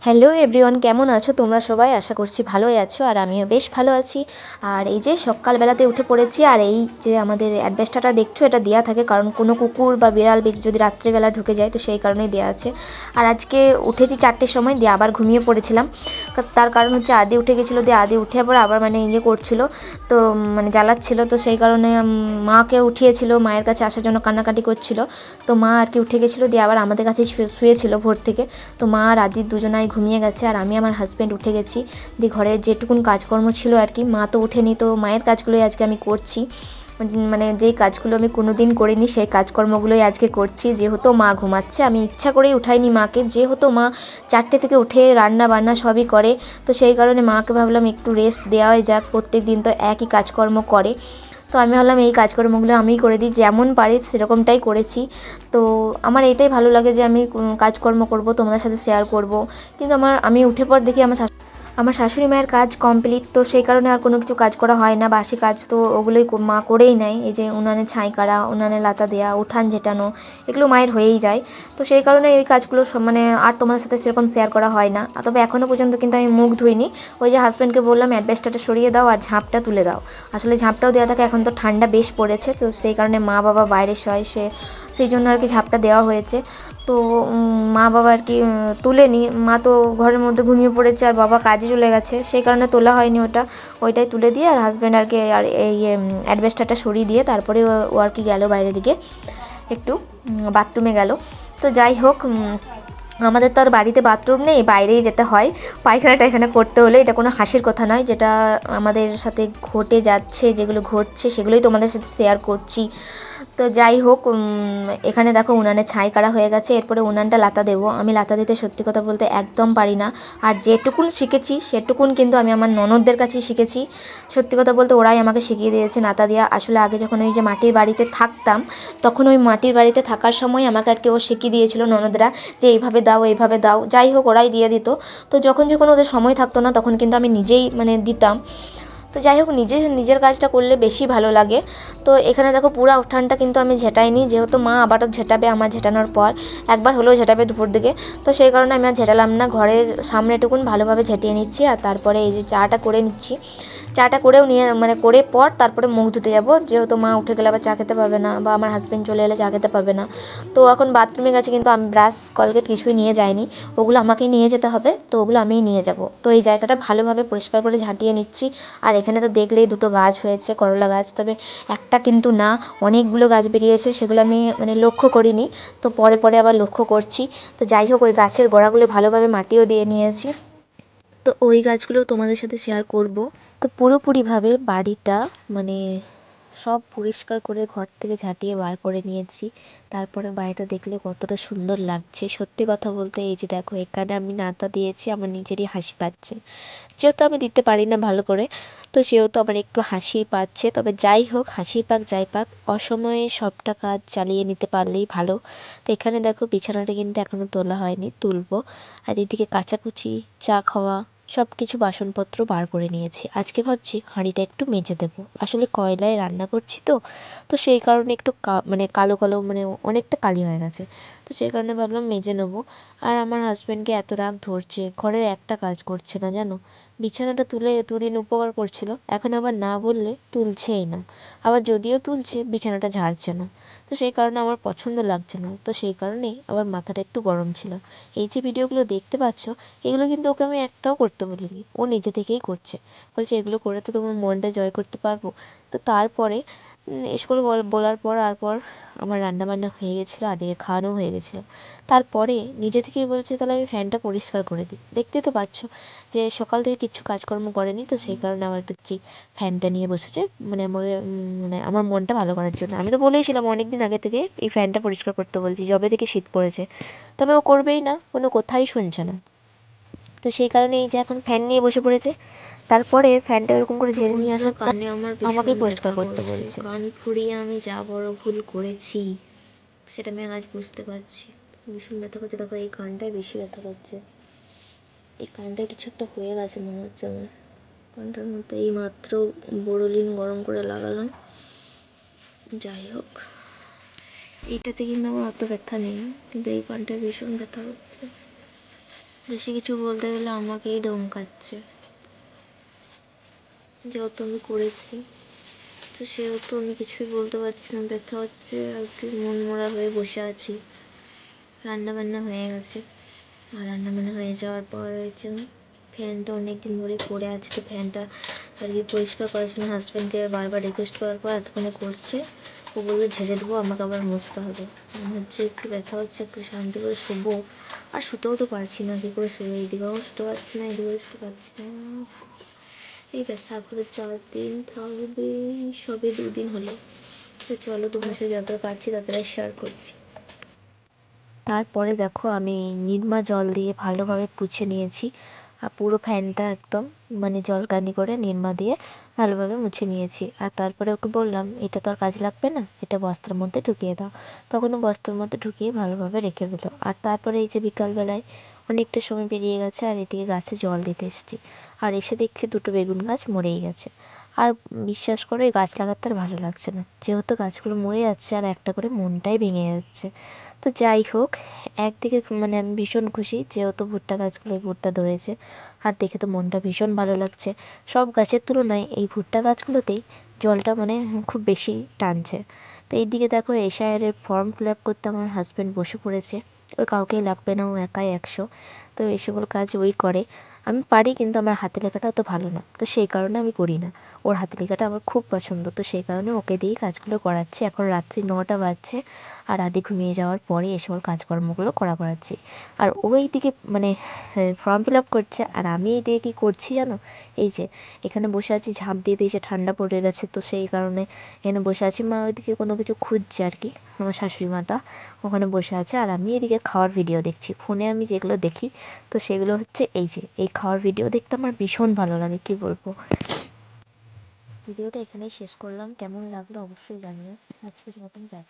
Hello everyone, কেমন আছো তোমরা সবাই? আশা করছি ভালোই আছো, আর আমিও বেশ ভালো আছি। আর এই যে সকালবেলাতে উঠে পড়েছি, আর এই যে আমাদের অ্যাডভেস্টারটা দেখছো, এটা দেওয়া থাকে কারণ কোনো কুকুর বা বিড়াল যদি রাত্রেবেলা ঢুকে যায়, তো সেই কারণেই দেওয়া আছে। আর আজকে উঠেছি 4টের সময়, দিয়ে আবার ঘুমিয়ে পড়েছিলাম। তার কারণ হচ্ছে আদি উঠে গেছিলো, দিয়ে আদি উঠে পরে আবার মানে ইয়ে করছিল, তো মানে জ্বালাচ্ছিল, তো সেই কারণে মাকে উঠিয়েছিল, মায়ের কাছে আসার জন্য কান্নাকাটি করছিল। তো মা আর কি উঠে গেছিলো, দিয়ে আবার আমাদের কাছেই শুয়েছিল ভোর থেকে। তো মা আর আদি দুজনাই ঘুমিয়ে গেছে, আর আমি আমার হাজব্যান্ড উঠে গেছি। দিয়ে ঘরের যেটুকুন কাজকর্ম ছিল আর কি, মা তো উঠেনি, তো মায়ের কাজগুলোই আজকে আমি করছি। মানে যেই কাজগুলো আমি কোনো দিন করিনি সেই কাজকর্মগুলোই আজকে করছি, যেহেতু মা ঘুমাচ্ছে। আমি ইচ্ছা করেই উঠাইনি মাকে, যেহেতু মা 4টে থেকে উঠে রান্না বান্না সবই করে, তো সেই কারণে মাকে ভাবলাম একটু রেস্ট দেওয়াই যাক, প্রত্যেক দিন তো একই কাজকর্ম করে। তো আমি ভাবলাম এই কাজকর্মগুলো আমিই করে দিই, যেমন পারি সেরকমটাই করেছি। তো আমার এটাই ভালো লাগে যে আমি কাজকর্ম করব, তোমাদের সাথে শেয়ার করব। কিন্তু আমি উঠে পর দেখি আমার শাশুড়ি মায়ের কাজ কমপ্লিট, তো সেই কারণে আর কোনো কিছু কাজ করা হয় না। বাসি কাজ তো ওগুলোই মা করেই নেয়, এই যে উনানে ছাই করা, উনানে লাতা দেওয়া, উঠান ঝেটানো, এগুলো মায়ের হয়েই যায়। তো সেই কারণে এই কাজগুলো মানে আর তোমাদের সাথে সেরকম শেয়ার করা হয় না। তবে এখনও পর্যন্ত কিন্তু আমি মুখ ধুইনি। ওই যে হাজব্যান্ডকে বললাম অ্যাডভেস্টারটা সরিয়ে দাও আর ঝাঁপটা তুলে দাও। আসলে ঝাঁপটাও দেওয়া থাকে, এখন তো ঠান্ডা বেশ পড়েছে, তো সেই কারণে মা বাবা বাইরে শয়, সেই জন্য আর কি ঝাঁপটা দেওয়া হয়েছে। তো মা বাবা আর কি তুলেনি, মা তো ঘরের মধ্যে ঘুমিয়ে পড়েছে, আর বাবা কাজে চলে গেছে, সেই কারণে তোলা হয়নি ওইটাই তুলে দিয়ে, আর হাজব্যান্ড আর কি আর এই অ্যাডভেস্টারটা সরিয়ে দিয়ে তারপরে ও আর কি গেল বাইরের দিকে, একটু বাথরুমে গেল। তো যাই হোক, আমাদের তো আর বাড়িতে বাথরুম নেই, বাইরেই যেতে হয় পায়খানাটা এখানে করতে হলে। এটা কোনো হাসির কথা নয়, যেটা আমাদের সাথে ঘটে যাচ্ছে, যেগুলো ঘটছে সেগুলোই তোমাদের সাথে শেয়ার করছি। তো যাই হোক, এখানে দেখো উনানে ছাই করা হয়ে গেছে, এরপরে উনানটা লাতা দেবো। আমি লাতা দিতে সত্যি কথা বলতে একদম পারি না, আর যেটুকুন শিখেছি সেটুকুন কিন্তু আমি আমার ননদদের কাছেই শিখেছি। সত্যি কথা বলতে ওরাই আমাকে শিখিয়ে দিয়েছে লাতা দেওয়া। আসলে আগে যখন ওই যে মাটির বাড়িতে থাকতাম, তখন ওই মাটির বাড়িতে থাকার সময় আমাকে আর কি ও শিখিয়ে দিয়েছিল ননদরা, যে এইভাবে দাও এইভাবে দাও। যাই হোক, ওরাই দিয়ে দিত। তো যখন যখন ওদের সময় থাকতো না, তখন কিন্তু আমি নিজেই মানে দিতাম। তো যাই হোক, নিজের কাজটা করলে বেশি ভালো লাগে। তো এখানে দেখো পুরা উঠানটা কিন্তু আমি ঝেঁটাইনি, যেহেতু মা আবারও ঝেঁটাবে আমার ঝেঁটানোর পর, একবার হলেও ঝেঁটাবে দুপুর দিকে। তো সেই কারণে আমি আর ঝেঁটালাম না, ঘরের সামনেটুকুন ভালোভাবে ঝেঁটিয়ে নিচ্ছি। আর তারপরে এই যে চাটা করে নিচ্ছি, চাটা করেও নিয়ে মানে করে পর তারপরে মুখ ধুতে যাবো, যেহেতু মা উঠে গেলে আবার চা খেতে পারবে না, বা আমার হাজব্যান্ড চলে এলে চা খেতে পারবে না। তো এখন বাথরুমে গেছে, কিন্তু আমি ব্রাশ কলগেট কিছুই নিয়ে যাইনি, ওগুলো আমাকেই নিয়ে যেতে হবে, তো ওগুলো আমিই নিয়ে যাব। তো এই জায়গাটা ভালোভাবে পরিষ্কার করে ঝাঁটিয়ে নিচ্ছি। আর এখানে তো দেখলেই দুটো গাছ হয়েছে, করলা গাছ, তবে একটা কিন্তু না, অনেকগুলো গাছ বেরিয়েছে, সেগুলো আমি মানে লক্ষ্য করিনি, তো পরে পরে আবার লক্ষ্য করছি। তো যাই হোক, ওই গাছের গোড়াগুলো ভালোভাবে মাটিও দিয়ে নিয়েছি, তো ওই গাছগুলো তোমাদের সাথে শেয়ার করব। তো পুরোপুরিভাবে বাড়িটা মানে সব পরিষ্কার করে ঘর থেকে ঝাঁটিয়ে বার করে নিয়েছি। তারপরে বাড়িটা দেখলে কতটা সুন্দর লাগছে। সত্যি কথা বলতে এই যে দেখো, এখানে আমি নাতা দিয়েছি, আমার নিজেরই হাসি পাচ্ছে, যেহেতু আমি দিতে পারি না ভালো করে, তো সেহেতু আমার একটু হাসি পাচ্ছে। তবে যাই হোক, হাসি পাক যাই পাক, অসময়ে সবটা কাজ চালিয়ে নিতে পারলেই ভালো। তো এখানে দেখো বিছানাটা কিন্তু এখনও তোলা হয়নি, তুলবো। আর এদিকে কাচাকুচি, চা খাওয়া, সব কিছু বাসনপত্র বার করে নিয়েছি। আজকে ভাবছি হাঁড়িটা একটু মেজে দেবো, আসলে কয়লায় রান্না করছি তো, তো সেই কারণে একটু মানে কালো কালো, মানে অনেকটা কালি হয়ে গেছে, তো সেই কারণে ভাবলাম মেজে নেবো। আর আমার হাজব্যান্ডকে এত রাগ ধরছে, ঘরের একটা কাজ করছে না জানো, বিছানাটা তুলে দুদিন উপকার করছিল, এখন আবার না বললে তুলছেই না, আবার যদিও তুলছে বিছানাটা ঝাড়ছে না। তো সেই কারণে আমার পছন্দ লাগছে না, তো সেই কারণেই আবার মাথাটা একটু গরম ছিল। এই যে ভিডিওগুলো দেখতে পাচ্ছ, এগুলো কিন্তু ওকে আমি একটাও করতে বলিনি, ও নিজে থেকেই করছে। বলছে এগুলো করে তো তোমার মনটা জয় করতে পারবো। তো তারপরে এসকল বলার পর আমার রান্নাবান্না হয়ে গেছিলো, আদিকে খাওয়ানো হয়ে গেছিলো। তারপরে নিজে থেকেই বলছে তাহলে আমি ফ্যানটা পরিষ্কার করে দিই। দেখতে তো পাচ্ছ যে সকাল থেকে কিচ্ছু কাজকর্ম করেনি, তো সেই কারণে আমার দেখছি ফ্যানটা নিয়ে বসেছে, মানে আমার মানে আমার মনটা ভালো করার জন্য। আমি তো বলেইছিলাম অনেক দিন আগে থেকে এই ফ্যানটা পরিষ্কার করতে বলছি, যবে থেকে শীত পড়েছে, তবে ও করবেই না, কোনো কথাই শুনছে না। তো সেই কারণে এই যে এখন ফ্যান নিয়ে বসে পড়েছে। তারপরে ফ্যানটা এরকম করে ঝেড়ে নিয়ে আসার পর কানে আমার আমাকেই ভীষণ পরিষ্কার ব্যথা করতে করছে, বলছে। কান ফুঁড়িয়ে আমি যা বড় ভুল করেছি সেটা আমি আজ বুঝতে পারছি। ভীষণ ব্যথা করছে, দেখো এই কানটায় বেশি ব্যথা করছে, এই কানটায় কিছু একটা হয়ে গেছে মনে হচ্ছে আমার। কানটার মধ্যে এই মাত্র বোরোলিন গরম করে লাগালাম। যাই হোক, এইটাতে কিন্তু আমার অত ব্যথা নেই, কিন্তু এই কানটায় ভীষণ ব্যথা হচ্ছে। বেশি কিছু বলতে গেলে আমাকেই ধমকাচ্ছে, যেহেতু আমি করেছি তো সেহেতু আমি কিছুই বলতে পারছি না, ব্যথা হচ্ছে আর কি, মন মরা হয়ে বসে আছি। রান্না বান্না হয়ে গেছে, আর রান্না বান্না হয়ে যাওয়ার পর হচ্ছে ফ্যানটা অনেক দিন ধরে পড়ে আছে, তো ফ্যানটা আর কি পরিষ্কার করার জন্য হাজব্যান্ডকে বারবার রিকোয়েস্ট করার পর এতক্ষণে করছে। ও বলবে ঝেড়ে দেবো, আমাকে আবার মুছতে হবে। মনে হচ্ছে একটু ব্যথা হচ্ছে, একটু শান্তি করে শোবো, আর শুতেও তো পারছি না, কী করে শুয়ে, এইদিকেও শুতে পারছি না, এদিকেও শুতে পারছি না। এই ব্যথা করে 4 দিন থাকবে, সবে 2 দিন হলো। তো চলো তোমার সাথে যতটা পারছি ততটা শেয়ার করছি। তারপরে দেখো আমি নির্মা জল দিয়ে ভালোভাবে পুছে নিয়েছি, আর পুরো ফ্যানটা একদম মানে জলকানি করে নির্মা দিয়ে ভালোভাবে মুছে নিয়েছি। আর তারপরে ওকে বললাম এটা তো আর কাজে লাগবে না, এটা বস্তার মধ্যে ঢুকিয়ে দাও। তখনও বস্তার মধ্যে ঢুকিয়ে ভালোভাবে রেখে দিল। আর তারপরে এই যে বিকালবেলায় অনেকটা সময় পেরিয়ে গেছে, আর এদিকে গাছে জল দিতে এসেছি, আর এসে দেখছি 2টো বেগুন গাছ মরেই গেছে। আর বিশ্বাস করো এই গাছ লাগাতে আর ভালো লাগছে না, যেহেতু গাছগুলো মরে যাচ্ছে আর একটা করে মনটাই ভেঙে যাচ্ছে। তো যাই হোক, একদিকে মানে আমি ভীষণ খুশি যেহেতু ভুট্টা গাছগুলোয় ভুট্টা ধরেছে, আর দেখে তো মনটা ভীষণ ভালো লাগছে। সব গাছের তুলনায় এই ভুট্টা গাছগুলোতেই জলটা মানে খুব বেশি টানছে। তো এইদিকে দেখো এসআইআরের ফর্ম ফিল আপ করতে আমার হাজব্যান্ড বসে পড়েছে। ওর কাউকেই লাগবে না, ও একাই 100। তো এই সকল কাজ ওই করে। আমি পারি কিন্তু আমার হাতের লেখাটা অত ভালো না, তো সেই কারণে আমি করি না। ওর হাতের লেখাটা আমার খুব পছন্দ, তো সেই কারণে ওকে দিয়েই কাজগুলো করাচ্ছি। এখন রাত্রি 9টা বাজছে, আর আদি ঘুমিয়ে যাওয়ার পরে এ সকল কাজকর্মগুলো করাচ্ছি। আর ও এইদিকে মানে ফর্ম ফিল আপ করছে, আর আমি এইদিকে কী করছি জানো, এই যে এখানে বসে আছি, ঝাঁপ দিয়ে দিয়েছে, ঠান্ডা পড়ে গেছে, তো সেই কারণে এখানে বসে আছি। মা ওইদিকে কোনো কিছু খুঁজছে আর কি, আমার শাশুড়ি মাতা ওখানে বসে আছে, আর আমি এদিকে খাওয়ার ভিডিও দেখছি। ফোনে আমি যেগুলো দেখি তো সেগুলো হচ্ছে এই যে এই খাওয়ার ভিডিও দেখতে আমার ভীষণ ভালো লাগে, কী বলবো। ভিডিওটা এখানেই শেষ করলাম, কেমন লাগলো অবশ্যই জানিও। আজকের মতন যাই।